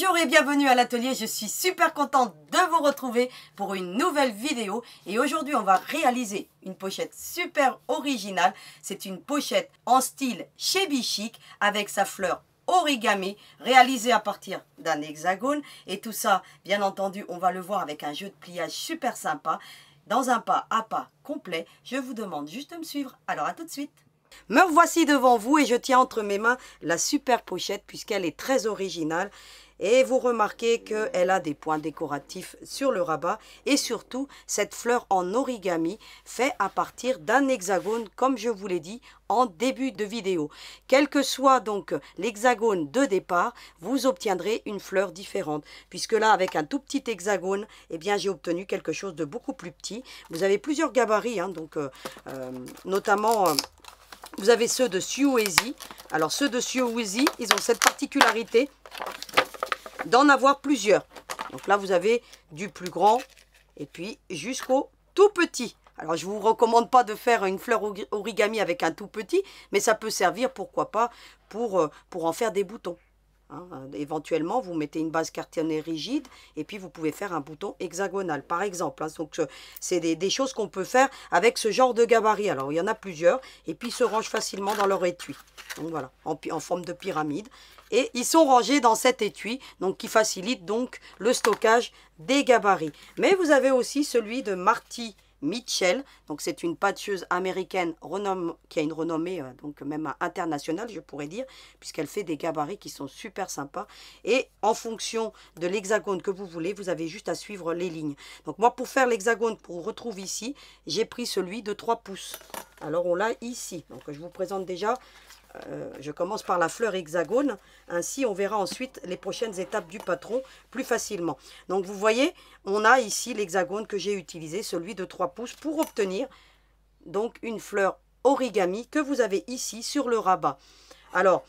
Bonjour et bienvenue à l'atelier, je suis super contente de vous retrouver pour une nouvelle vidéo et aujourd'hui on va réaliser une pochette super originale. C'est une pochette en style shabby chic avec sa fleur origami réalisée à partir d'un hexagone et tout ça bien entendu on va le voir avec un jeu de pliage super sympa dans un pas à pas complet. Je vous demande juste de me suivre, alors à tout de suite. Me voici devant vous et je tiens entre mes mains la super pochette puisqu'elle est très originale. Et vous remarquez qu'elle a des points décoratifs sur le rabat et surtout cette fleur en origami fait à partir d'un hexagone comme je vous l'ai dit en début de vidéo. Quel que soit donc l'hexagone de départ, vous obtiendrez une fleur différente. Puisque là avec un tout petit hexagone, eh bien j'ai obtenu quelque chose de beaucoup plus petit. Vous avez plusieurs gabarits, hein, donc notamment... vous avez ceux de Suezi. Alors ceux de Suezi, ils ont cette particularité d'en avoir plusieurs. Donc là, vous avez du plus grand et puis jusqu'au tout petit. Alors, je ne vous recommande pas de faire une fleur origami avec un tout petit, mais ça peut servir, pourquoi pas, pour en faire des boutons. Hein, éventuellement, vous mettez une base cartonnée rigide et puis vous pouvez faire un bouton hexagonal, par exemple. Hein. Donc, c'est des choses qu'on peut faire avec ce genre de gabarit. Alors, il y en a plusieurs et puis ils se rangent facilement dans leur étui. Donc, voilà, en forme de pyramide. Et ils sont rangés dans cet étui, donc qui facilite donc le stockage des gabarits. Mais vous avez aussi celui de Marty Mitchell, donc c'est une patcheuse américaine qui a une renommée donc même internationale je pourrais dire, puisqu'elle fait des gabarits qui sont super sympas et en fonction de l'hexagone que vous voulez, vous avez juste à suivre les lignes. Donc moi pour faire l'hexagone qu'on retrouve ici, j'ai pris celui de 3 pouces. Alors on l'a ici, donc je vous présente déjà. Je commence par la fleur hexagone, ainsi on verra ensuite les prochaines étapes du patron plus facilement. Donc vous voyez, on a ici l'hexagone que j'ai utilisé, celui de 3 pouces pour obtenir donc une fleur origami que vous avez ici sur le rabat. Alors,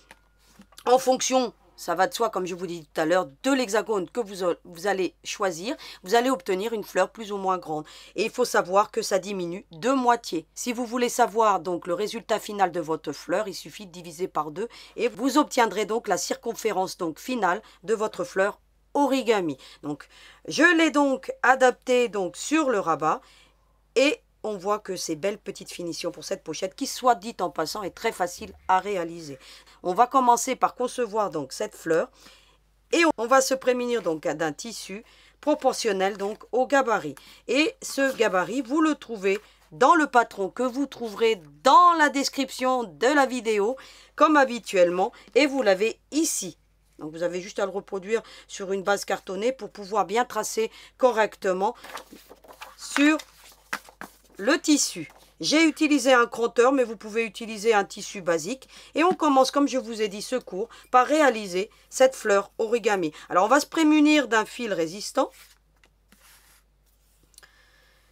en fonction, ça va de soi comme je vous dis tout à l'heure, de l'hexagone que vous allez choisir, vous allez obtenir une fleur plus ou moins grande. Et il faut savoir que ça diminue de moitié. Si vous voulez savoir donc le résultat final de votre fleur, il suffit de diviser par 2 et vous obtiendrez donc la circonférence donc finale de votre fleur origami. Donc je l'ai donc adapté donc sur le rabat et on voit que c'est belle petite finition pour cette pochette qui, soit dit en passant, est très facile à réaliser. On va commencer par concevoir donc cette fleur et on va se prémunir donc d'un tissu proportionnel donc au gabarit. Et ce gabarit, vous le trouvez dans le patron que vous trouverez dans la description de la vidéo comme habituellement et vous l'avez ici. Donc vous avez juste à le reproduire sur une base cartonnée pour pouvoir bien tracer correctement sur le tissu. J'ai utilisé un crotteur, mais vous pouvez utiliser un tissu basique. Et on commence, comme je vous ai dit, ce cours, par réaliser cette fleur origami. Alors, on va se prémunir d'un fil résistant.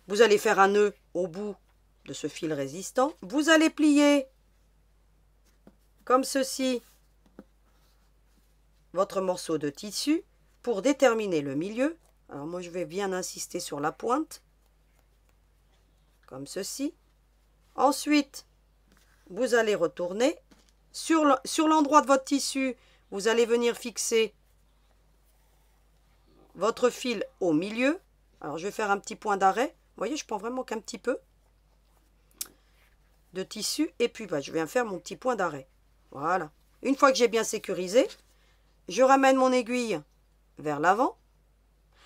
Vous allez faire un nœud au bout de ce fil résistant. Vous allez plier, comme ceci, votre morceau de tissu pour déterminer le milieu. Alors, moi, je vais bien insister sur la pointe. Comme ceci. Ensuite, vous allez retourner. Sur l'endroit de votre tissu, vous allez venir fixer votre fil au milieu. Alors, je vais faire un petit point d'arrêt. Vous voyez, je prends vraiment qu'un petit peu de tissu. Et puis, je viens faire mon petit point d'arrêt. Voilà. Une fois que j'ai bien sécurisé, je ramène mon aiguille vers l'avant.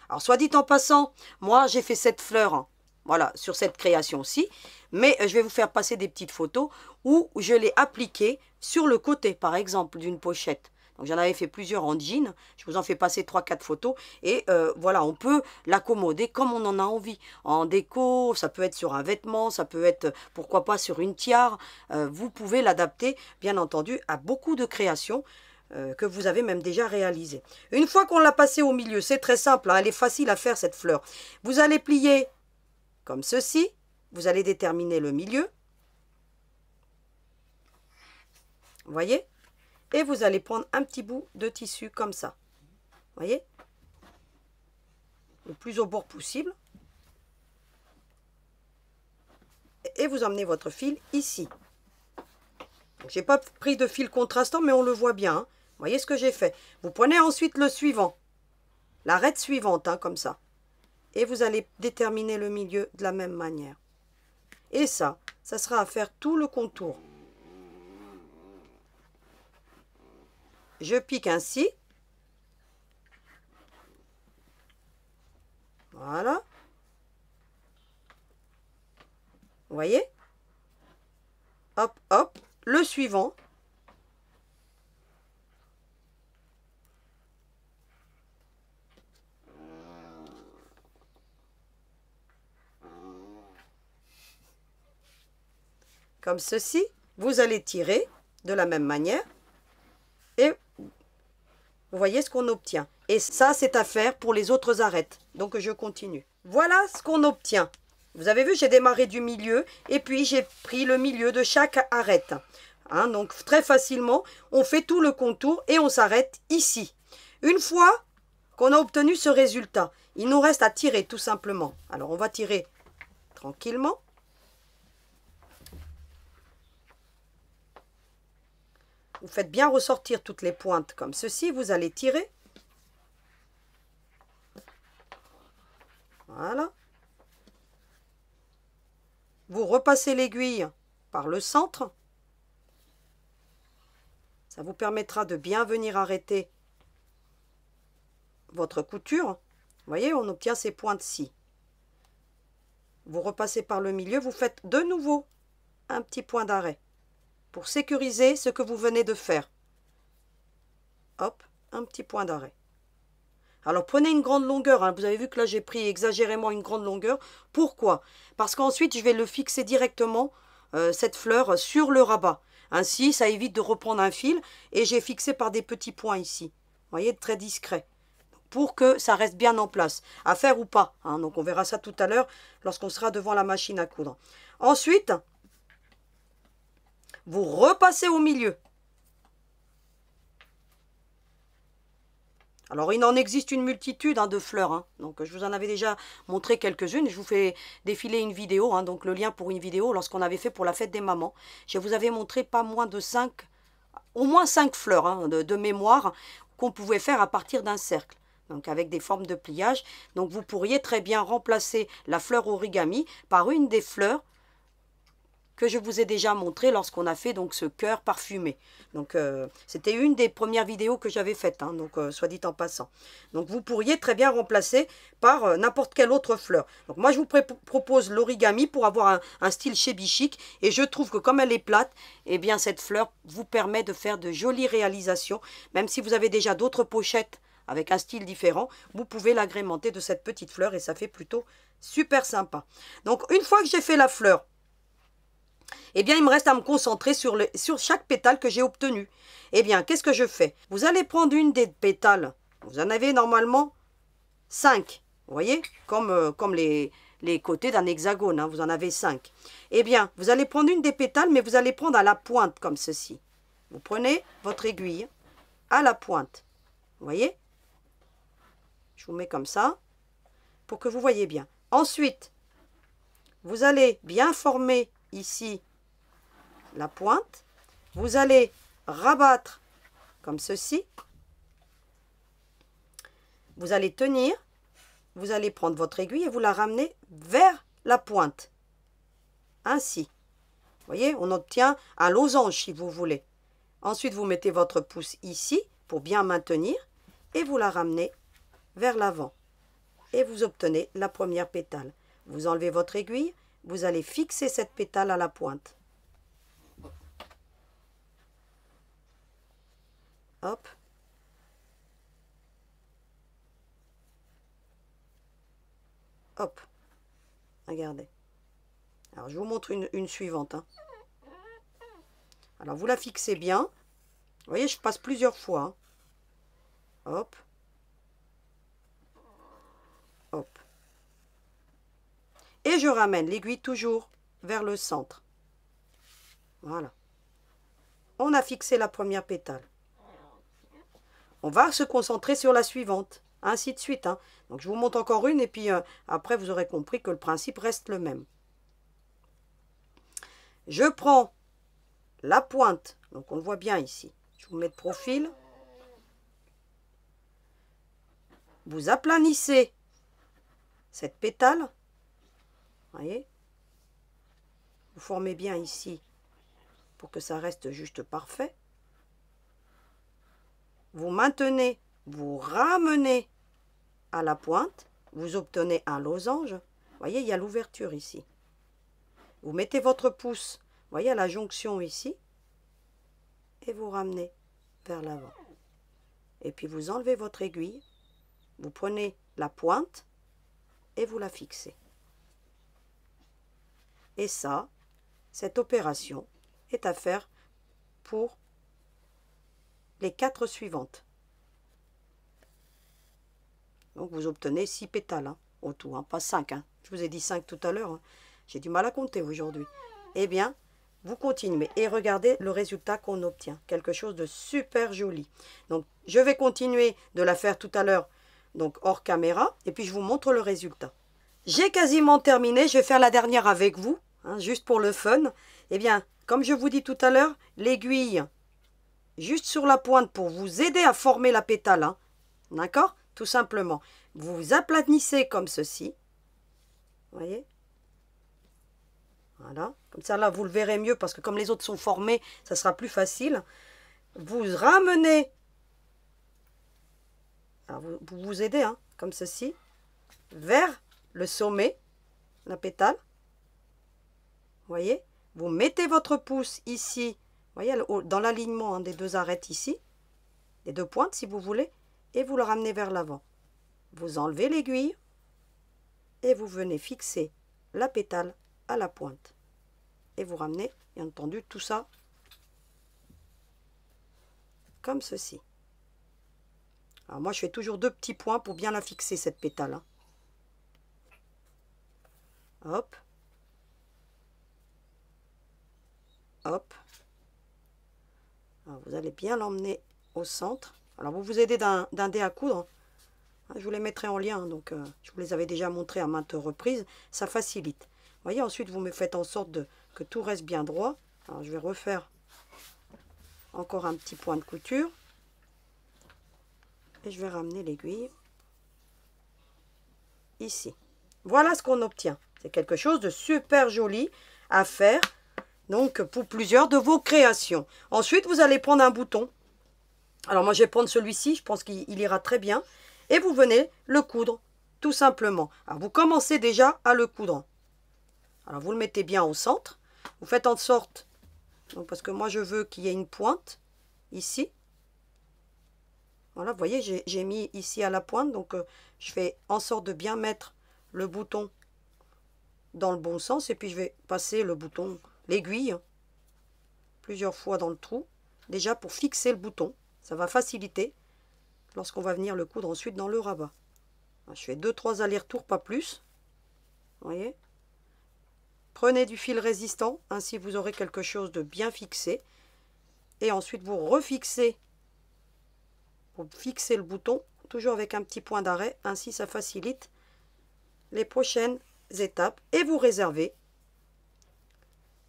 Alors, soit dit en passant, moi, j'ai fait cette fleur, hein. Voilà, sur cette création-ci. Mais je vais vous faire passer des petites photos où je l'ai appliqué sur le côté, par exemple, d'une pochette. Donc, j'en avais fait plusieurs en jean. Je vous en fais passer 3-4 photos. Et voilà, on peut l'accommoder comme on en a envie. En déco, ça peut être sur un vêtement, ça peut être, pourquoi pas, sur une tiare. Vous pouvez l'adapter, bien entendu, à beaucoup de créations que vous avez même déjà réalisées. Une fois qu'on l'a passé au milieu, c'est très simple, hein, elle est facile à faire, cette fleur. Vous allez plier comme ceci, vous allez déterminer le milieu, vous voyez, et vous allez prendre un petit bout de tissu comme ça, vous voyez, le plus au bord possible, et vous emmenez votre fil ici. Je n'ai pas pris de fil contrastant, mais on le voit bien, hein. Vous voyez ce que j'ai fait. Vous prenez ensuite le suivant, l'arête suivante, hein, comme ça. Et vous allez déterminer le milieu de la même manière. Et ça sera à faire tout le contour. Je pique ainsi. Voilà. Vous voyez? Hop, hop. Le suivant. Comme ceci. Vous allez tirer de la même manière. Et vous voyez ce qu'on obtient. Et ça, c'est à faire pour les autres arêtes. Donc, je continue. Voilà ce qu'on obtient. Vous avez vu, j'ai démarré du milieu. Et puis, j'ai pris le milieu de chaque arête. Hein, donc, très facilement, on fait tout le contour et on s'arrête ici. Une fois qu'on a obtenu ce résultat, il nous reste à tirer tout simplement. Alors, on va tirer tranquillement. Vous faites bien ressortir toutes les pointes comme ceci. Vous allez tirer. Voilà. Vous repassez l'aiguille par le centre. Ça vous permettra de bien venir arrêter votre couture. Vous voyez, on obtient ces pointes-ci. Vous repassez par le milieu. Vous faites de nouveau un petit point d'arrêt pour sécuriser ce que vous venez de faire. Hop, un petit point d'arrêt. Alors, prenez une grande longueur. Hein. Vous avez vu que là, j'ai pris exagérément une grande longueur. Pourquoi? Parce qu'ensuite, je vais le fixer directement, cette fleur, sur le rabat. Ainsi, ça évite de reprendre un fil. Et j'ai fixé par des petits points ici. Vous voyez, très discret. Pour que ça reste bien en place. À faire ou pas. Hein. Donc, on verra ça tout à l'heure lorsqu'on sera devant la machine à coudre. Ensuite, vous repassez au milieu. Alors, il en existe une multitude de fleurs. Hein. Donc, je vous en avais déjà montré quelques-unes. Je vous fais défiler une vidéo. Hein, donc, le lien pour une vidéo lorsqu'on avait fait pour la fête des mamans. Je vous avais montré pas moins de 5, au moins 5 fleurs hein, de mémoire qu'on pouvait faire à partir d'un cercle. Donc, avec des formes de pliage. Donc, vous pourriez très bien remplacer la fleur origami par une des fleurs que je vous ai déjà montré lorsqu'on a fait donc ce cœur parfumé. Donc c'était une des premières vidéos que j'avais faites, hein, donc soit dit en passant. Donc vous pourriez très bien remplacer par n'importe quelle autre fleur. Donc moi je vous propose l'origami pour avoir un style shabby chic, et je trouve que comme elle est plate, eh bien cette fleur vous permet de faire de jolies réalisations. Même si vous avez déjà d'autres pochettes avec un style différent, vous pouvez l'agrémenter de cette petite fleur et ça fait plutôt super sympa. Donc une fois que j'ai fait la fleur, eh bien, il me reste à me concentrer sur chaque pétale que j'ai obtenu. Eh bien, qu'est-ce que je fais? Vous allez prendre une des pétales. Vous en avez normalement 5. Vous voyez? Comme les côtés d'un hexagone. Hein, vous en avez 5. Eh bien, vous allez prendre une des pétales, mais vous allez prendre à la pointe, comme ceci. Vous prenez votre aiguille à la pointe. Vous voyez? Je vous mets comme ça, pour que vous voyez bien. Ensuite, vous allez bien former ici la pointe, vous allez rabattre comme ceci, vous allez tenir, vous allez prendre votre aiguille et vous la ramener vers la pointe, ainsi. Vous voyez, on obtient un losange si vous voulez. Ensuite, vous mettez votre pouce ici pour bien maintenir et vous la ramenez vers l'avant. Et vous obtenez la première pétale. Vous enlevez votre aiguille, vous allez fixer cette pétale à la pointe. Hop. Hop. Regardez. Alors, je vous montre une suivante. Hein. Alors, vous la fixez bien. Vous voyez, je passe plusieurs fois. Hein. Hop. Hop. Et je ramène l'aiguille toujours vers le centre. Voilà. On a fixé la première pétale. On va se concentrer sur la suivante. Ainsi de suite. Hein. Donc, je vous montre encore une et puis après, vous aurez compris que le principe reste le même. Je prends la pointe. Donc, on le voit bien ici. Je vous mets de profil. vous aplanissez cette pétale. Voyez, vous formez bien ici pour que ça reste juste parfait. Vous maintenez, vous ramenez à la pointe, vous obtenez un losange. Vous voyez, il y a l'ouverture ici. Vous mettez votre pouce, vous voyez, à la jonction ici, et vous ramenez vers l'avant. Et puis vous enlevez votre aiguille, vous prenez la pointe et vous la fixez. Et ça, cette opération est à faire pour les 4 suivantes. Donc vous obtenez 6 pétales hein, au tout, hein, pas 5. Hein. Je vous ai dit 5 tout à l'heure. Hein. J'ai du mal à compter aujourd'hui. Eh bien, vous continuez et regardez le résultat qu'on obtient. Quelque chose de super joli. Donc, je vais continuer de la faire tout à l'heure, donc hors caméra, et puis je vous montre le résultat. J'ai quasiment terminé. Je vais faire la dernière avec vous, hein, juste pour le fun. Eh bien, comme je vous dis tout à l'heure, l'aiguille juste sur la pointe pour vous aider à former la pétale. Hein, d'accord? Tout simplement. Vous aplanissez comme ceci. Vous voyez? Voilà. Comme ça, là, vous le verrez mieux parce que comme les autres sont formés, ça sera plus facile. Vous ramenez. Alors, vous vous aidez, hein, comme ceci, vers le sommet, la pétale. Vous voyez? Vous mettez votre pouce ici, vous voyez, dans l'alignement hein, des 2 arêtes ici, des 2 pointes si vous voulez, et vous le ramenez vers l'avant. Vous enlevez l'aiguille et vous venez fixer la pétale à la pointe. Et vous ramenez, bien entendu, tout ça comme ceci. Alors moi, je fais toujours 2 petits points pour bien la fixer, cette pétale. Hein. Hop. Hop. Alors, vous allez bien l'emmener au centre. Alors, vous vous aidez d'un dé à coudre. Je vous les mettrai en lien, donc je vous les avais déjà montrés à maintes reprises. Ça facilite. Vous voyez, ensuite, vous me faites en sorte que tout reste bien droit. Alors, je vais refaire encore un petit point de couture. Et je vais ramener l'aiguille ici. Voilà ce qu'on obtient. C'est quelque chose de super joli à faire. Donc, pour plusieurs de vos créations. Ensuite, vous allez prendre un bouton. Alors, moi, je vais prendre celui-ci. Je pense qu'il ira très bien. Et vous venez le coudre, tout simplement. Alors, vous commencez déjà à le coudre. Alors, vous le mettez bien au centre. Vous faites en sorte, donc, parce que moi, je veux qu'il y ait une pointe ici. Voilà, vous voyez, j'ai mis ici à la pointe. Donc, je fais en sorte de bien mettre le bouton dans le bon sens. Et puis, je vais passer le bouton, l'aiguille, plusieurs fois dans le trou. Déjà, pour fixer le bouton. Ça va faciliter lorsqu'on va venir le coudre ensuite dans le rabat. Je fais 2-3 allers-retours, pas plus. Vous voyez? Prenez du fil résistant, ainsi vous aurez quelque chose de bien fixé. Et ensuite vous refixez pour fixer le bouton, toujours avec un petit point d'arrêt. Ainsi ça facilite les prochaines étapes. Et vous réservez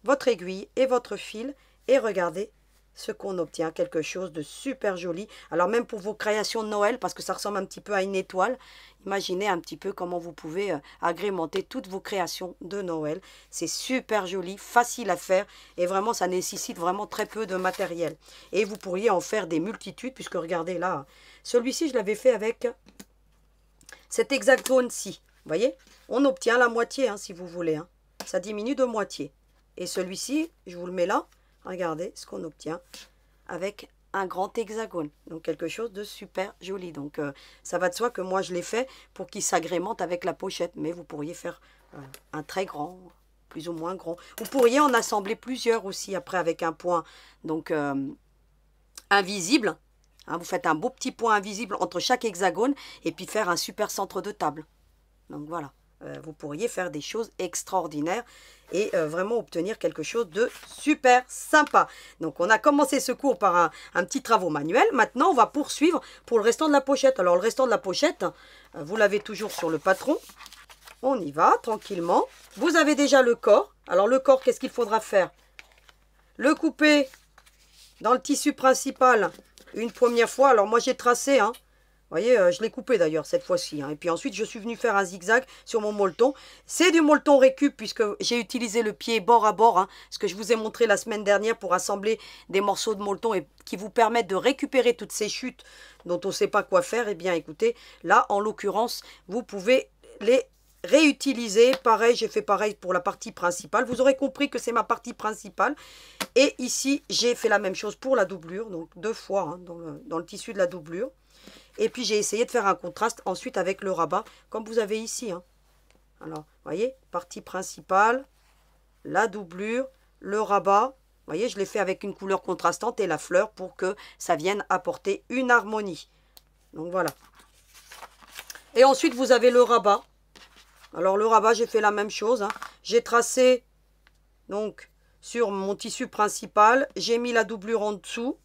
votre aiguille et votre fil. Et regardez ce qu'on obtient, quelque chose de super joli. Alors même pour vos créations de Noël, parce que ça ressemble un petit peu à une étoile, imaginez un petit peu comment vous pouvez agrémenter toutes vos créations de Noël. C'est super joli, facile à faire et vraiment ça nécessite vraiment très peu de matériel. Et vous pourriez en faire des multitudes, puisque regardez là, celui-ci je l'avais fait avec cet hexagone-ci. Vous voyez, on obtient la moitié hein, si vous voulez. Hein. Ça diminue de moitié. Et celui-ci, je vous le mets là. Regardez ce qu'on obtient avec un grand hexagone. Donc quelque chose de super joli. Donc ça va de soi que moi je l'ai fait pour qu'il s'agrémente avec la pochette. Mais vous pourriez faire un très grand, plus ou moins grand. Vous pourriez en assembler plusieurs aussi après avec un point donc invisible. Hein, vous faites un beau petit point invisible entre chaque hexagone et puis faire un super centre de table. Donc voilà. Vous pourriez faire des choses extraordinaires et vraiment obtenir quelque chose de super sympa. Donc on a commencé ce cours par un petit travaux manuel. Maintenant on va poursuivre pour le restant de la pochette. Alors le restant de la pochette, vous l'avez toujours sur le patron. On y va tranquillement. Vous avez déjà le corps. Alors le corps, qu'est-ce qu'il faudra faire? Le couper dans le tissu principal une première fois. Alors moi j'ai tracé, hein. voyez, je l'ai coupé d'ailleurs cette fois-ci. Hein. Et puis ensuite, je suis venue faire un zigzag sur mon molleton. C'est du molleton récup puisque j'ai utilisé le pied bord à bord. Hein, ce que je vous ai montré la semaine dernière pour assembler des morceaux de molleton et qui vous permettent de récupérer toutes ces chutes dont on ne sait pas quoi faire. Eh bien, écoutez, là, en l'occurrence, vous pouvez les réutiliser. Pareil, j'ai fait pareil pour la partie principale. Vous aurez compris que c'est ma partie principale. Et ici, j'ai fait la même chose pour la doublure. Donc, 2 fois hein, dans le tissu de la doublure. Et puis j'ai essayé de faire un contraste ensuite avec le rabat, comme vous avez ici. Hein. Alors, vous voyez, partie principale, la doublure, le rabat. Vous voyez, je l'ai fait avec une couleur contrastante et la fleur pour que ça vienne apporter une harmonie. Donc voilà. Et ensuite, vous avez le rabat. Alors le rabat, j'ai fait la même chose. Hein. J'ai tracé donc sur mon tissu principal. J'ai mis la doublure en dessous.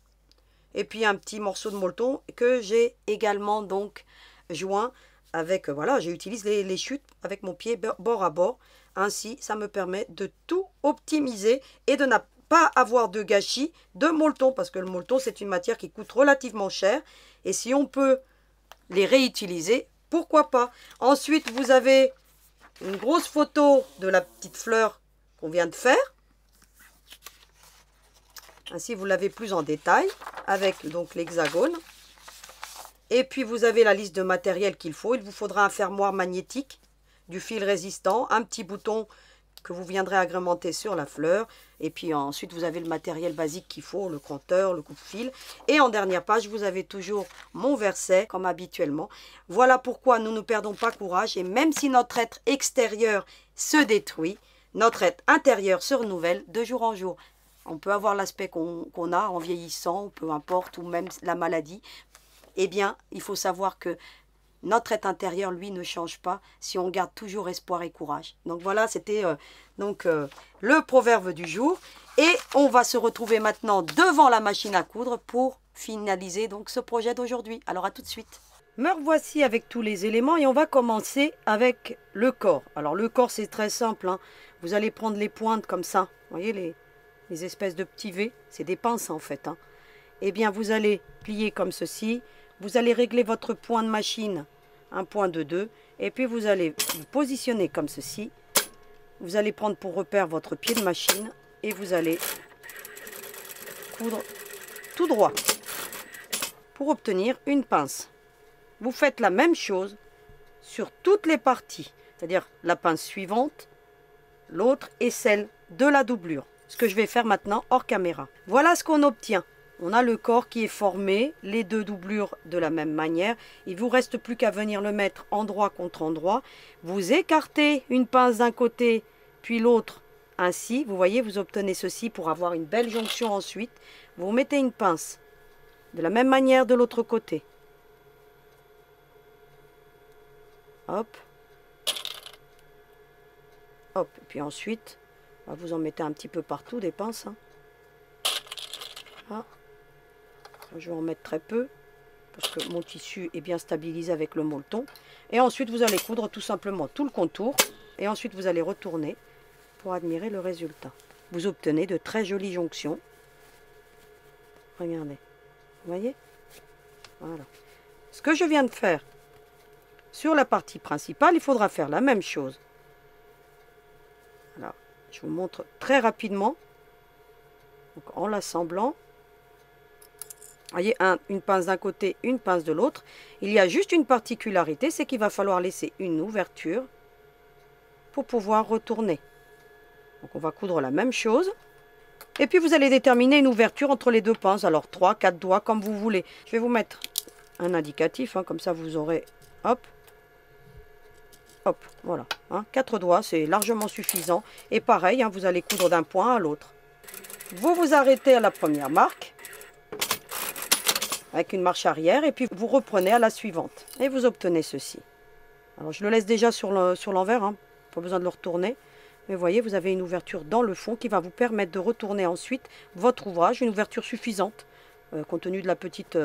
Et puis un petit morceau de molleton que j'ai également donc joint avec, voilà, j'utilise les chutes avec mon pied bord à bord. Ainsi, ça me permet de tout optimiser et de ne pas avoir de gâchis de molleton. Parce que le molleton, c'est une matière qui coûte relativement cher. Et si on peut les réutiliser, pourquoi pas. Ensuite, vous avez une grosse photo de la petite fleur qu'on vient de faire. Ainsi, vous l'avez plus en détail avec donc l'hexagone. Et puis, vous avez la liste de matériel qu'il faut. Il vous faudra un fermoir magnétique, du fil résistant, un petit bouton que vous viendrez agrémenter sur la fleur. Et puis ensuite, vous avez le matériel basique qu'il faut, le compteur, le coupe-fil. Et en dernière page, vous avez toujours mon verset, comme habituellement. Voilà pourquoi nous ne perdons pas courage. Et même si notre être extérieur se détruit, notre être intérieur se renouvelle de jour en jour. On peut avoir l'aspect qu'on a en vieillissant, peu importe, ou même la maladie. Eh bien, il faut savoir que notre être intérieur, lui, ne change pas si on garde toujours espoir et courage. Donc voilà, c'était le proverbe du jour. Et on va se retrouver maintenant devant la machine à coudre pour finaliser donc ce projet d'aujourd'hui. Alors à tout de suite. Me revoici avec tous les éléments et on va commencer avec le corps. Alors le corps, c'est très simple. Hein. Vous allez prendre les pointes comme ça. Vous voyez les espèces de petits V, c'est des pinces en fait. Hein. Eh bien, vous allez plier comme ceci. Vous allez régler votre point de machine, un point de 2. Et puis, vous allez vous positionner comme ceci. Vous allez prendre pour repère votre pied de machine. Et vous allez coudre tout droit pour obtenir une pince. Vous faites la même chose sur toutes les parties. C'est-à-dire la pince suivante, l'autre et celle de la doublure. Ce que je vais faire maintenant hors caméra. Voilà ce qu'on obtient. On a le corps qui est formé, les deux doublures de la même manière. Il ne vous reste plus qu'à venir le mettre endroit contre endroit. Vous écartez une pince d'un côté, puis l'autre ainsi. Vous voyez, vous obtenez ceci pour avoir une belle jonction ensuite. Vous remettez une pince de la même manière de l'autre côté. Hop. Hop. Et puis ensuite, vous en mettez un petit peu partout des pinces. Hein. Ah. Je vais en mettre très peu parce que mon tissu est bien stabilisé avec le molleton. Et ensuite, vous allez coudre tout simplement tout le contour. Et ensuite, vous allez retourner pour admirer le résultat. Vous obtenez de très jolies jonctions. Regardez. Vous voyez? Voilà. Ce que je viens de faire sur la partie principale, il faudra faire la même chose. Alors, je vous montre très rapidement. Donc, en l'assemblant. Vous voyez, une pince d'un côté, une pince de l'autre. Il y a juste une particularité, c'est qu'il va falloir laisser une ouverture pour pouvoir retourner. Donc on va coudre la même chose. Et puis vous allez déterminer une ouverture entre les deux pinces. Alors 3, 4 doigts, comme vous voulez. Je vais vous mettre un indicatif, hein, comme ça vous aurez, hop, hop, voilà. Hein, 4 doigts, c'est largement suffisant. Et pareil, hein, vous allez coudre d'un point à l'autre. Vous vous arrêtez à la première marque. Avec une marche arrière et puis vous reprenez à la suivante et vous obtenez ceci. Alors je le laisse déjà sur l'envers, hein, pas besoin de le retourner. Mais vous voyez, vous avez une ouverture dans le fond qui va vous permettre de retourner ensuite votre ouvrage, une ouverture suffisante compte tenu de la petite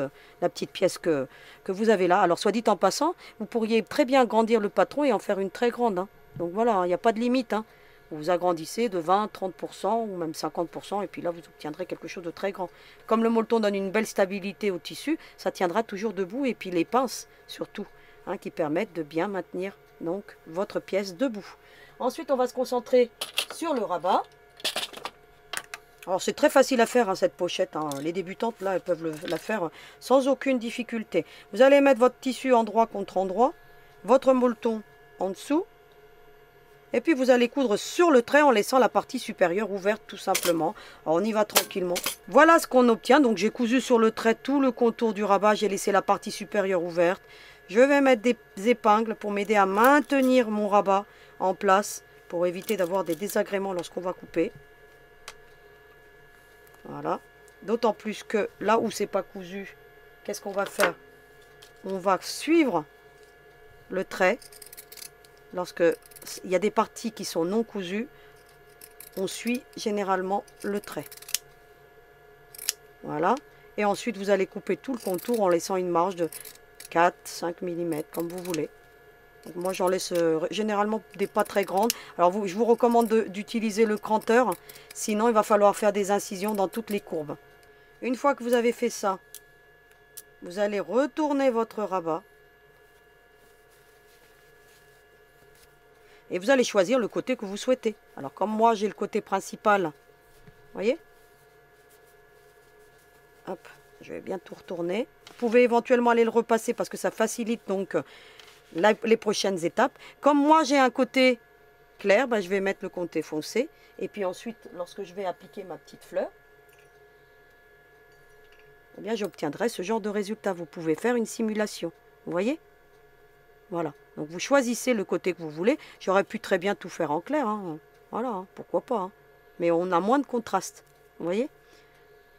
pièce que vous avez là. Alors soit dit en passant, vous pourriez très bien agrandir le patron et en faire une très grande. Hein. Donc voilà, il n'y a pas de limite. Hein. Vous agrandissez de 20, 30% ou même 50% et puis là vous obtiendrez quelque chose de très grand. Comme le molleton donne une belle stabilité au tissu, ça tiendra toujours debout et puis les pinces surtout, hein, qui permettent de bien maintenir donc votre pièce debout. Ensuite on va se concentrer sur le rabat. Alors c'est très facile à faire, hein, cette pochette, hein. Les débutantes là elles peuvent la faire sans aucune difficulté. Vous allez mettre votre tissu endroit contre endroit, votre molleton en dessous. Et puis vous allez coudre sur le trait en laissant la partie supérieure ouverte tout simplement. Alors on y va tranquillement. Voilà ce qu'on obtient. Donc j'ai cousu sur le trait tout le contour du rabat. J'ai laissé la partie supérieure ouverte. Je vais mettre des épingles pour m'aider à maintenir mon rabat en place. Pour éviter d'avoir des désagréments lorsqu'on va couper. Voilà. D'autant plus que là où c'est pas cousu, qu'est-ce qu'on va faire? On va suivre le trait. Lorsque il y a des parties qui sont non cousues, on suit généralement le trait. Voilà. Et ensuite, vous allez couper tout le contour en laissant une marge de 4-5 mm, comme vous voulez. Donc moi, j'en laisse généralement des pas très grandes. Alors, je vous recommande d'utiliser le cranteur. Sinon, il va falloir faire des incisions dans toutes les courbes. Une fois que vous avez fait ça, vous allez retourner votre rabat. Et vous allez choisir le côté que vous souhaitez. Alors comme moi j'ai le côté principal, vous voyez? Hop, je vais bien tout retourner. Vous pouvez éventuellement aller le repasser parce que ça facilite donc les prochaines étapes. Comme moi j'ai un côté clair, ben, je vais mettre le côté foncé. Et puis ensuite, lorsque je vais appliquer ma petite fleur, eh bien j'obtiendrai ce genre de résultat. Vous pouvez faire une simulation, vous voyez? Voilà, donc vous choisissez le côté que vous voulez. J'aurais pu très bien tout faire en clair, hein. Voilà, hein, pourquoi pas. Hein. Mais on a moins de contraste, vous voyez.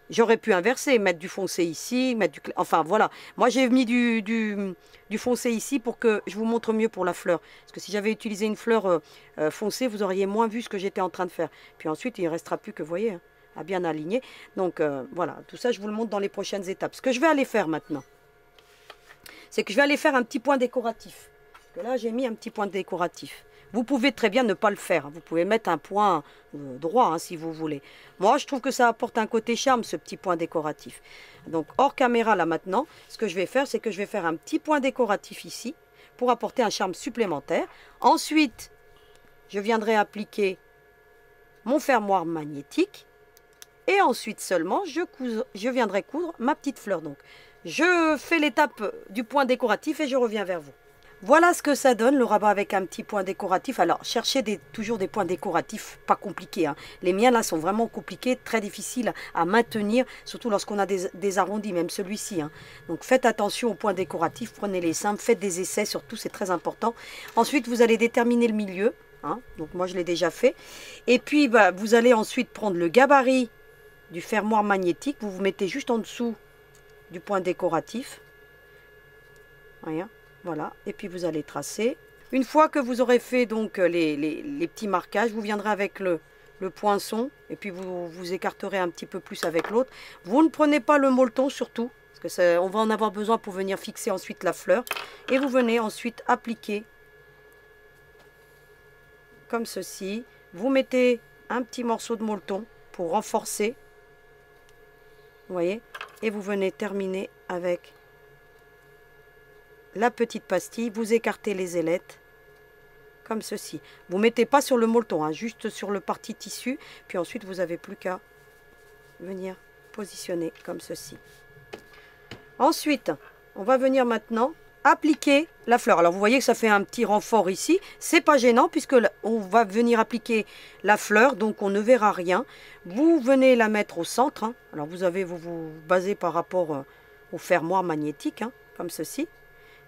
J'aurais pu inverser, mettre du foncé ici, mettre du clair. Enfin voilà, moi j'ai mis du foncé ici pour que je vous montre mieux pour la fleur. Parce que si j'avais utilisé une fleur foncée, vous auriez moins vu ce que j'étais en train de faire. Puis ensuite, il ne restera plus que, vous voyez, hein, à bien aligner. Donc voilà, tout ça je vous le montre dans les prochaines étapes. Ce que je vais aller faire maintenant, c'est que je vais aller faire un petit point décoratif. Parce que là, j'ai mis un petit point décoratif. Vous pouvez très bien ne pas le faire. Vous pouvez mettre un point droit, hein, si vous voulez. Moi, je trouve que ça apporte un côté charme, ce petit point décoratif. Donc, hors caméra, là, maintenant, ce que je vais faire, c'est que je vais faire un petit point décoratif ici pour apporter un charme supplémentaire. Ensuite, je viendrai appliquer mon fermoir magnétique. Et ensuite seulement, je viendrai coudre ma petite fleur. Donc, je fais l'étape du point décoratif et je reviens vers vous. Voilà ce que ça donne, le rabat avec un petit point décoratif. Alors, cherchez toujours des points décoratifs, pas compliqués, hein. Les miens, là, sont vraiment compliqués, très difficiles à maintenir, surtout lorsqu'on a des arrondis, même celui-ci, hein. Donc, faites attention aux points décoratifs, prenez les simples, faites des essais, surtout, c'est très important. Ensuite, vous allez déterminer le milieu, hein. Donc, moi, je l'ai déjà fait. Et puis, bah, vous allez ensuite prendre le gabarit du fermoir magnétique. Vous vous mettez juste en dessous du point décoratif. Rien. Voilà, et puis vous allez tracer. Une fois que vous aurez fait donc les petits marquages, vous viendrez avec le poinçon et puis vous écarterez un petit peu plus avec l'autre. Vous ne prenez pas le molleton surtout, parce que on va en avoir besoin pour venir fixer ensuite la fleur. Et vous venez ensuite appliquer comme ceci. Vous mettez un petit morceau de molleton pour renforcer, vous voyez, et vous venez terminer avec la petite pastille, vous écartez les ailettes, comme ceci. Vous ne mettez pas sur le molleton, hein, juste sur le parti tissu, puis ensuite vous n'avez plus qu'à venir positionner comme ceci. Ensuite, on va venir maintenant appliquer la fleur. Alors vous voyez que ça fait un petit renfort ici, c'est pas gênant puisque on va venir appliquer la fleur, donc on ne verra rien. Vous venez la mettre au centre, hein. Alors vous vous basez par rapport au fermoir magnétique, hein, comme ceci.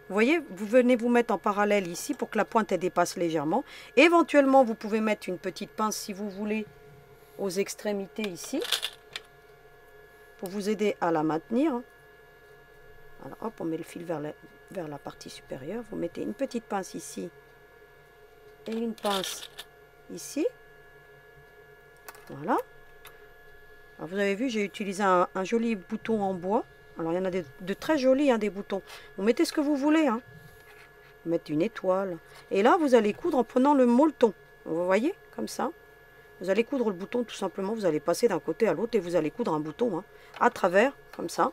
Vous voyez, vous venez vous mettre en parallèle ici pour que la pointe elle dépasse légèrement. Éventuellement, vous pouvez mettre une petite pince si vous voulez aux extrémités ici pour vous aider à la maintenir. Alors, hop, on met le fil vers la partie supérieure. Vous mettez une petite pince ici et une pince ici. Voilà. Alors, vous avez vu, j'ai utilisé un joli bouton en bois. Alors, il y en a de très jolis, hein, des boutons. Vous mettez ce que vous voulez. Hein. Vous mettez une étoile. Et là, vous allez coudre en prenant le molleton. Vous voyez, comme ça. Vous allez coudre le bouton tout simplement, vous allez passer d'un côté à l'autre et vous allez coudre un bouton à travers, comme ça.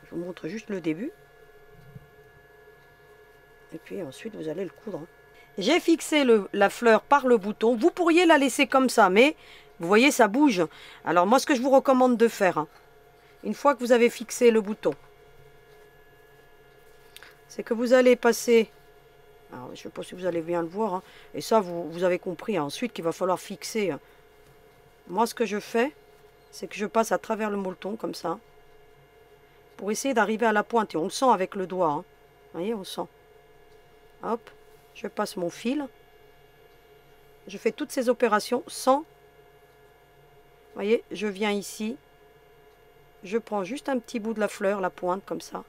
Je vous montre juste le début. Et puis ensuite vous allez le coudre. J'ai fixé la fleur par le bouton. Vous pourriez la laisser comme ça, mais vous voyez ça bouge. Alors moi ce que je vous recommande de faire, une fois que vous avez fixé le bouton, c'est que vous allez passer... Alors, je ne sais pas si vous allez bien le voir. Et ça, vous avez compris ensuite qu'il va falloir fixer. Moi, ce que je fais, c'est que je passe à travers le molleton, comme ça. Pour essayer d'arriver à la pointe. Et on le sent avec le doigt. Vous voyez, on le sent. Hop, je passe mon fil. Je fais toutes ces opérations sans... Vous voyez, je viens ici. Je prends juste un petit bout de la fleur, la pointe, comme ça.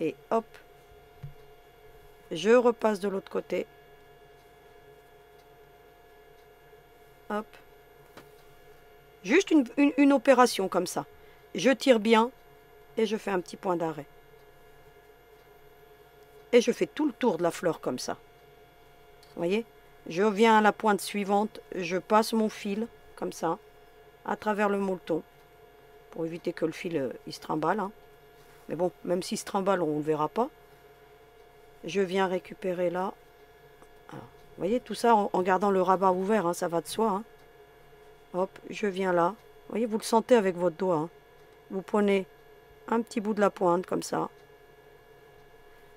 Et hop. Je repasse de l'autre côté. Hop. Juste une opération comme ça. Je tire bien et je fais un petit point d'arrêt. Et je fais tout le tour de la fleur comme ça. Vous voyez? Je viens à la pointe suivante. Je passe mon fil comme ça à travers le molleton pour éviter que le fil il se trimballe. Mais bon, même s'il se trimballe, on ne le verra pas. Je viens récupérer là. Alors, vous voyez, tout ça en gardant le rabat ouvert, ça va de soi. Hop, je viens là. Vous voyez, vous le sentez avec votre doigt. Vous prenez un petit bout de la pointe, comme ça.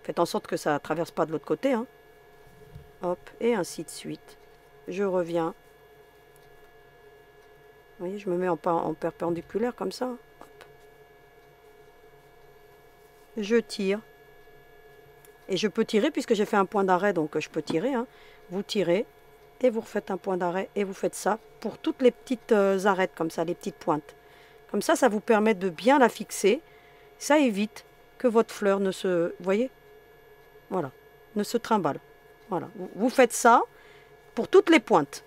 Faites en sorte que ça ne traverse pas de l'autre côté. Hop, et ainsi de suite. Je reviens. Vous voyez, je me mets en perpendiculaire, comme ça. Hop. Je tire. Et je peux tirer puisque j'ai fait un point d'arrêt, donc je peux tirer. Vous tirez et vous refaites un point d'arrêt et vous faites ça pour toutes les petites arêtes comme ça, les petites pointes. Comme ça, ça vous permet de bien la fixer. Ça évite que votre fleur ne se... Vous voyez? Voilà, ne se trimballe. Voilà, vous faites ça pour toutes les pointes.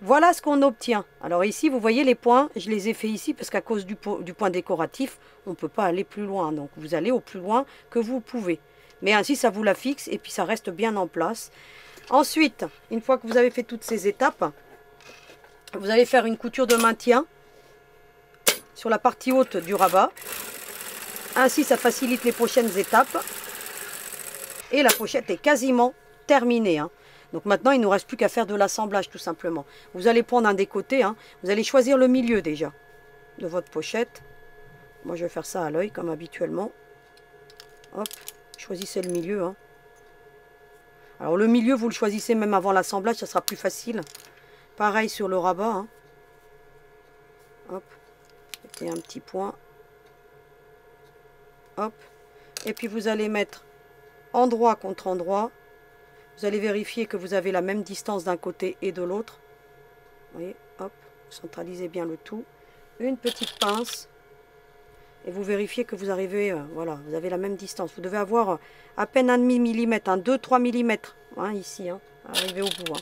Voilà ce qu'on obtient. Alors ici, vous voyez les points, je les ai fait ici parce qu'à cause du point décoratif, on ne peut pas aller plus loin. Donc vous allez au plus loin que vous pouvez. Mais ainsi, ça vous la fixe et puis ça reste bien en place. Ensuite, une fois que vous avez fait toutes ces étapes, vous allez faire une couture de maintien sur la partie haute du rabat. Ainsi, ça facilite les prochaines étapes. Et la pochette est quasiment terminée. Donc maintenant, il ne nous reste plus qu'à faire de l'assemblage tout simplement. Vous allez prendre un des côtés. Vous allez choisir le milieu déjà de votre pochette. Moi, je vais faire ça à l'œil comme habituellement. Hop. Choisissez le milieu. Alors le milieu, vous le choisissez même avant l'assemblage, ça sera plus facile. Pareil sur le rabat. Hop. Mettez un petit point. Hop. Et puis vous allez mettre endroit contre endroit. Vous allez vérifier que vous avez la même distance d'un côté et de l'autre. Vous voyez, hop. Centralisez bien le tout. Une petite pince. Et vous vérifiez que vous arrivez, voilà, vous avez la même distance. Vous devez avoir à peine 1,5 mm, 2-3 mm, ici, arriver au bout.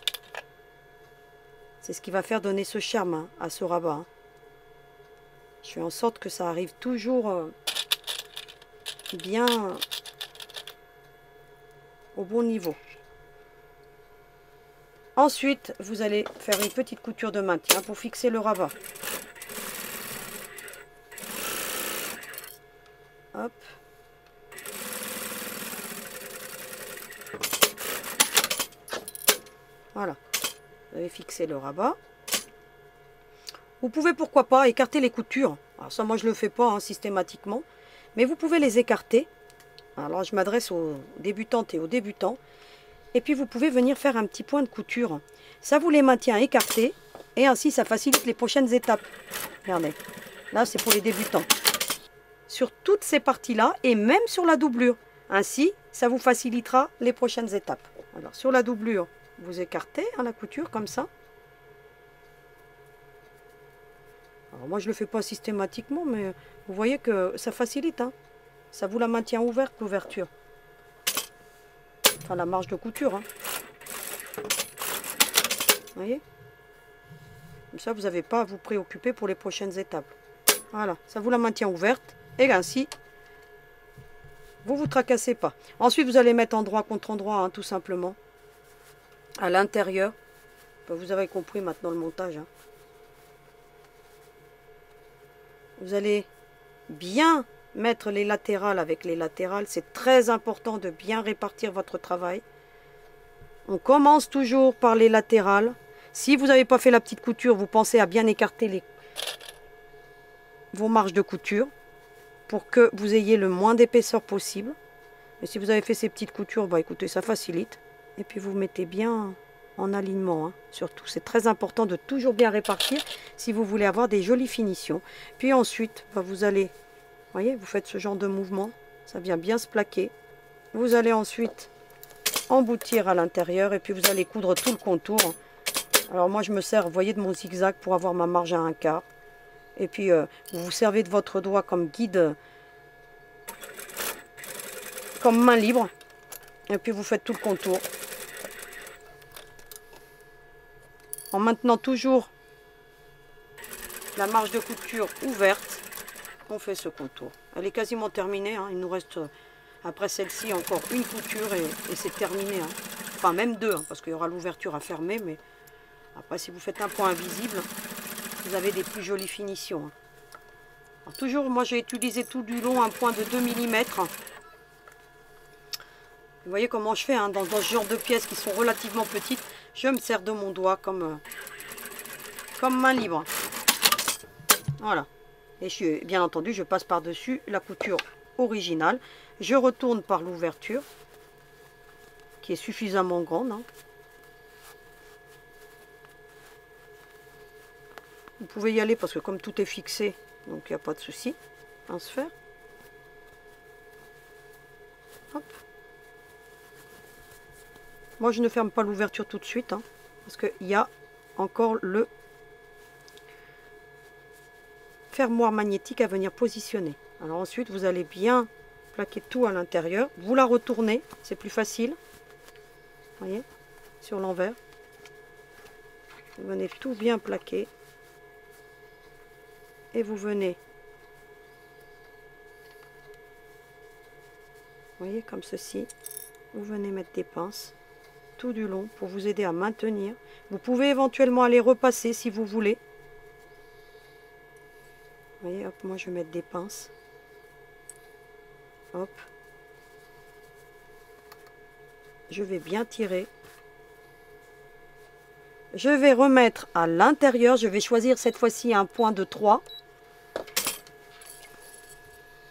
C'est ce qui va faire donner ce charme à ce rabat. Je fais en sorte que ça arrive toujours bien au bon niveau. Ensuite, vous allez faire une petite couture de maintien pour fixer le rabat. Hop. Voilà. Vous avez fixé le rabat. Vous pouvez pourquoi pas écarter les coutures. Alors ça, moi je le fais pas systématiquement. Mais vous pouvez les écarter. Alors je m'adresse aux débutantes et aux débutants. Et puis vous pouvez venir faire un petit point de couture. Ça vous les maintient écartés. Et ainsi ça facilite les prochaines étapes. Regardez. Là c'est pour les débutants. Sur toutes ces parties-là et même sur la doublure. Ainsi, ça vous facilitera les prochaines étapes. Alors, sur la doublure, vous écartez la couture comme ça. Alors, moi, je ne le fais pas systématiquement, mais vous voyez que ça facilite. Ça vous la maintient ouverte, l'ouverture. Enfin, la marge de couture. Vous voyez? Comme ça, vous n'avez pas à vous préoccuper pour les prochaines étapes. Voilà, ça vous la maintient ouverte. Et ainsi, vous ne vous tracassez pas. Ensuite, vous allez mettre endroit contre endroit, tout simplement. à l'intérieur. Vous avez compris maintenant le montage. Hein. Vous allez bien mettre les latérales avec les latérales. C'est très important de bien répartir votre travail. On commence toujours par les latérales. Si vous n'avez pas fait la petite couture, vous pensez à bien écarter vos marges de couture pour que vous ayez le moins d'épaisseur possible. Et si vous avez fait ces petites coutures, bah écoutez, ça facilite. Et puis vous mettez bien en alignement, hein. Surtout, c'est très important de toujours bien répartir si vous voulez avoir des jolies finitions. Puis ensuite, bah, vous allez, voyez, vous faites ce genre de mouvement, ça vient bien se plaquer. Vous allez ensuite emboutir à l'intérieur et puis vous allez coudre tout le contour. Alors moi, je me sers, vous voyez, de mon zigzag pour avoir ma marge à 1/4. Et puis, vous vous servez de votre doigt comme guide, comme main libre. Et puis, vous faites tout le contour. En maintenant toujours la marge de couture ouverte, on fait ce contour. Elle est quasiment terminée. Hein. Il nous reste, après celle-ci, encore une couture et c'est terminé. Hein. Enfin, même deux, hein, parce qu'il y aura l'ouverture à fermer. Mais après, si vous faites un point invisible, vous avez des plus jolies finitions. Hein. Alors, toujours, moi, j'ai utilisé tout du long un point de 2 mm. Vous voyez comment je fais, hein, dans ce genre de pièces qui sont relativement petites, je me sers de mon doigt comme main libre. Voilà. Et bien entendu, je passe par-dessus la couture originale. Je retourne par l'ouverture, qui est suffisamment grande. Hein. Vous pouvez y aller parce que comme tout est fixé, donc il n'y a pas de souci à se faire. Hop. Moi, je ne ferme pas l'ouverture tout de suite, hein, parce qu'il y a encore le fermoir magnétique à venir positionner. Alors ensuite, vous allez bien plaquer tout à l'intérieur. Vous la retournez, c'est plus facile. Vous voyez, sur l'envers. Vous venez tout bien plaquer. Et vous venez, vous voyez, comme ceci. Vous venez mettre des pinces tout du long pour vous aider à maintenir. Vous pouvez éventuellement aller repasser si vous voulez. Vous voyez, hop, moi je vais mettre des pinces. Hop. Je vais bien tirer. Je vais remettre à l'intérieur. Je vais choisir cette fois-ci un point de 3.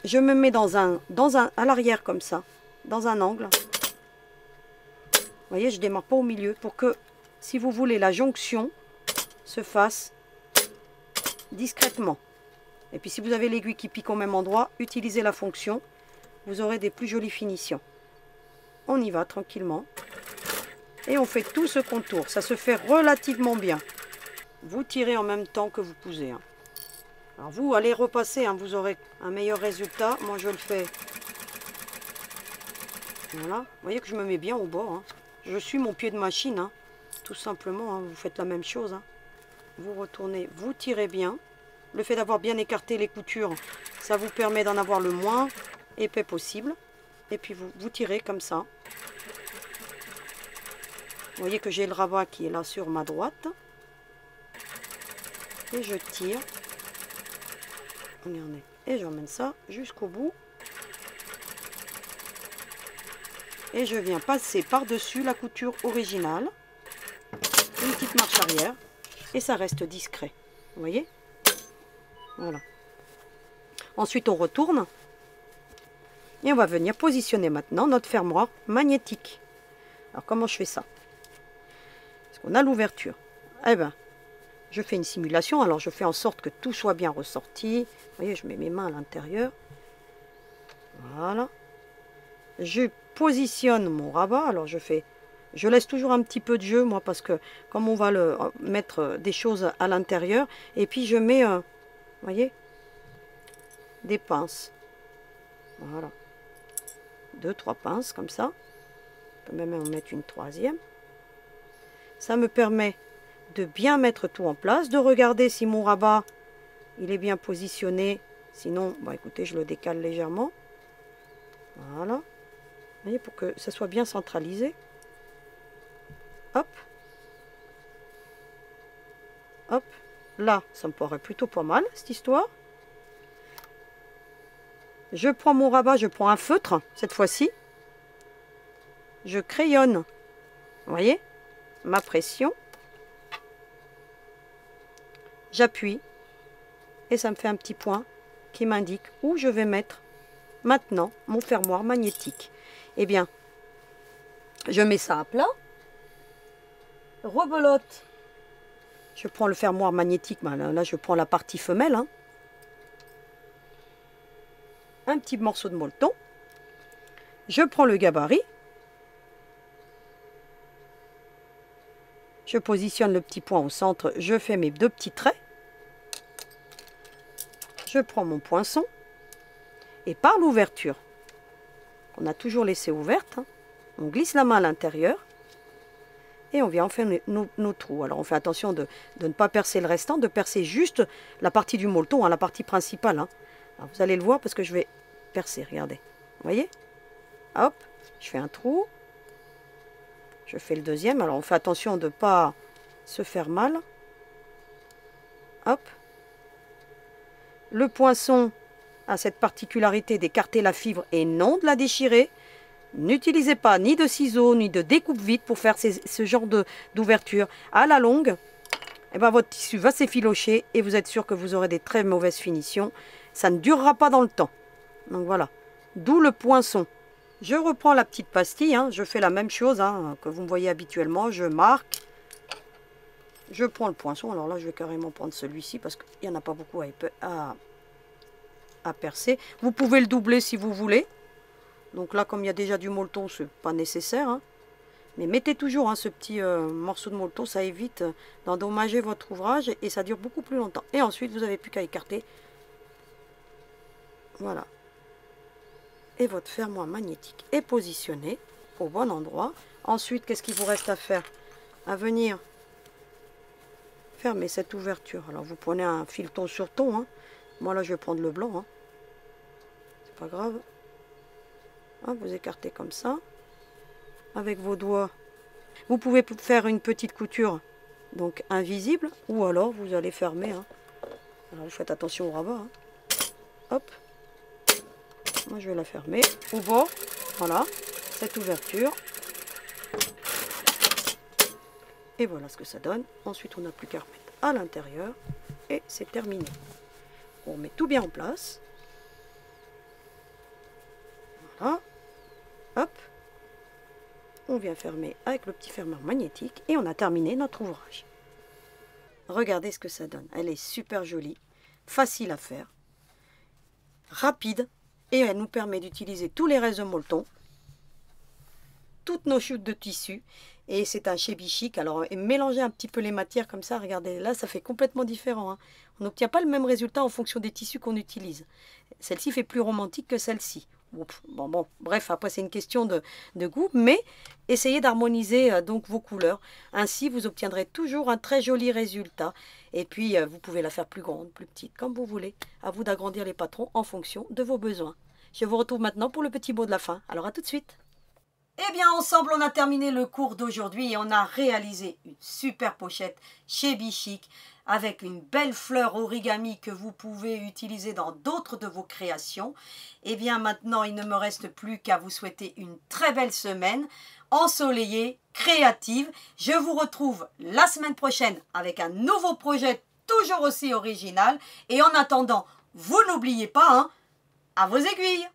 Je me mets à l'arrière comme ça, dans un angle. Vous voyez, je ne démarre pas au milieu pour que, si vous voulez, la jonction se fasse discrètement. Et puis si vous avez l'aiguille qui pique au même endroit, utilisez la fonction. Vous aurez des plus jolies finitions. On y va tranquillement. Et on fait tout ce contour. Ça se fait relativement bien. Vous tirez en même temps que vous cousez. Hein. Alors vous, allez repasser, hein, vous aurez un meilleur résultat. Moi, je le fais. Voilà. Vous voyez que je me mets bien au bord. Hein. Je suis mon pied de machine, hein. Tout simplement. Hein. Vous faites la même chose. Hein. Vous retournez, vous tirez bien. Le fait d'avoir bien écarté les coutures, ça vous permet d'en avoir le moins épais possible. Et puis vous tirez comme ça. Vous voyez que j'ai le rabat qui est là sur ma droite. Et je tire. Regardez. Et j'emmène ça jusqu'au bout. Et je viens passer par-dessus la couture originale. Une petite marche arrière. Et ça reste discret. Vous voyez? Voilà. Ensuite, on retourne. Et on va venir positionner maintenant notre fermoir magnétique. Alors, comment je fais ça? Parce qu'on a l'ouverture. Eh bien, je fais une simulation. Alors, je fais en sorte que tout soit bien ressorti. Vous voyez, je mets mes mains à l'intérieur. Voilà. Je positionne mon rabat. Alors, je laisse toujours un petit peu de jeu, moi, parce que comme on va mettre des choses à l'intérieur. Et puis, je mets, vous voyez, des pinces. Voilà. 2-3 pinces, comme ça. Je peux même en mettre une troisième. Ça me permet de bien mettre tout en place, de regarder si mon rabat il est bien positionné. Sinon, bah écoutez, je le décale légèrement. Voilà. Vous voyez, pour que ça soit bien centralisé. Hop. Hop. Là, ça me paraît plutôt pas mal, cette histoire. Je prends mon rabat, je prends un feutre, cette fois-ci. Je crayonne, vous voyez, ma pression. J'appuie. Et ça me fait un petit point qui m'indique où je vais mettre maintenant mon fermoir magnétique. Eh bien, je mets ça à plat. Rebelote. Je prends le fermoir magnétique, là je prends la partie femelle. Hein. Un petit morceau de molleton. Je prends le gabarit. Je positionne le petit point au centre. Je fais mes 2 petits traits. Je prends mon poinçon. Et par l'ouverture, qu'on a toujours laissée ouverte, hein, on glisse la main à l'intérieur. Et on vient en faire nos trous. Alors on fait attention de ne pas percer le restant, de percer juste la partie du molleton, hein, la partie principale. Hein. Alors vous allez le voir parce que je vais percer, regardez. Vous voyez? Hop, je fais un trou. Je fais le deuxième. Alors on fait attention de ne pas se faire mal. Hop. Le poinçon a cette particularité d'écarter la fibre et non de la déchirer. N'utilisez pas ni de ciseaux ni de découpe vite pour faire ce genre d'ouverture. À la longue, eh ben, votre tissu va s'effilocher et vous êtes sûr que vous aurez des très mauvaises finitions. Ça ne durera pas dans le temps. Donc voilà, d'où le poinçon. Je reprends la petite pastille, hein. Je fais la même chose hein, que vous me voyez habituellement. Je marque. Je prends le poinçon. Alors là, je vais carrément prendre celui-ci parce qu'il n'y en a pas beaucoup à percer. Vous pouvez le doubler si vous voulez. Donc là, comme il y a déjà du molleton, ce n'est pas nécessaire. Hein. Mais mettez toujours hein, ce petit morceau de molleton, ça évite d'endommager votre ouvrage et ça dure beaucoup plus longtemps. Et ensuite, vous n'avez plus qu'à écarter. Voilà. Et votre fermoir magnétique est positionné au bon endroit. Ensuite, qu'est-ce qu'il vous reste à faire? À venir fermer cette ouverture. Alors, vous prenez un fileton sur ton. Hein. Moi, là, je vais prendre le blanc. Hein. C'est pas grave. Vous écartez comme ça, avec vos doigts. Vous pouvez faire une petite couture, donc invisible, ou alors vous allez fermer. Hein. Alors vous faites attention au rabat. Hein. Hop. Moi je vais la fermer au bord. Voilà, cette ouverture. Et voilà ce que ça donne. Ensuite on n'a plus qu'à remettre à l'intérieur. Et c'est terminé. On met tout bien en place. Voilà. Hop, on vient fermer avec le petit fermoir magnétique et on a terminé notre ouvrage. Regardez ce que ça donne. Elle est super jolie, facile à faire, rapide et elle nous permet d'utiliser tous les restes de molleton, toutes nos chutes de tissu et c'est un shabby chic. Alors mélanger un petit peu les matières comme ça, regardez là, ça fait complètement différent. Hein. On n'obtient pas le même résultat en fonction des tissus qu'on utilise. Celle-ci fait plus romantique que celle-ci. Bon, bref, après c'est une question de goût, mais essayez d'harmoniser donc vos couleurs. Ainsi, vous obtiendrez toujours un très joli résultat. Et puis, vous pouvez la faire plus grande, plus petite, comme vous voulez. À vous d'agrandir les patrons en fonction de vos besoins. Je vous retrouve maintenant pour le petit mot de la fin. Alors, à tout de suite. Eh bien, ensemble, on a terminé le cours d'aujourd'hui et on a réalisé une super pochette shabby chic avec une belle fleur origami que vous pouvez utiliser dans d'autres de vos créations. Eh bien, maintenant, il ne me reste plus qu'à vous souhaiter une très belle semaine ensoleillée, créative. Je vous retrouve la semaine prochaine avec un nouveau projet toujours aussi original. Et en attendant, vous n'oubliez pas, hein, à vos aiguilles!